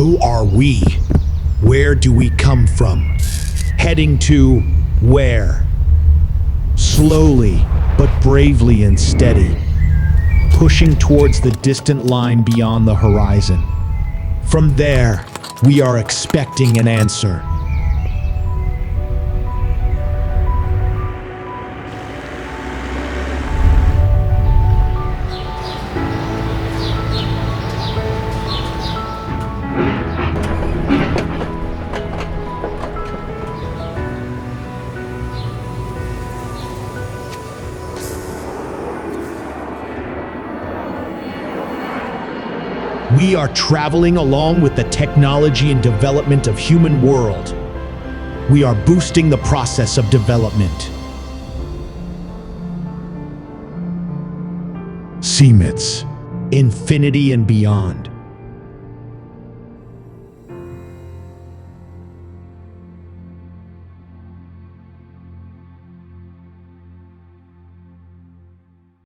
Who are we? Where do we come from? Heading to where? Slowly, but bravely and steady, pushing towards the distant line beyond the horizon. From there, we are expecting an answer. We are traveling along with the technology and development of human world. We are boosting the process of development. CMETS, infinity and beyond.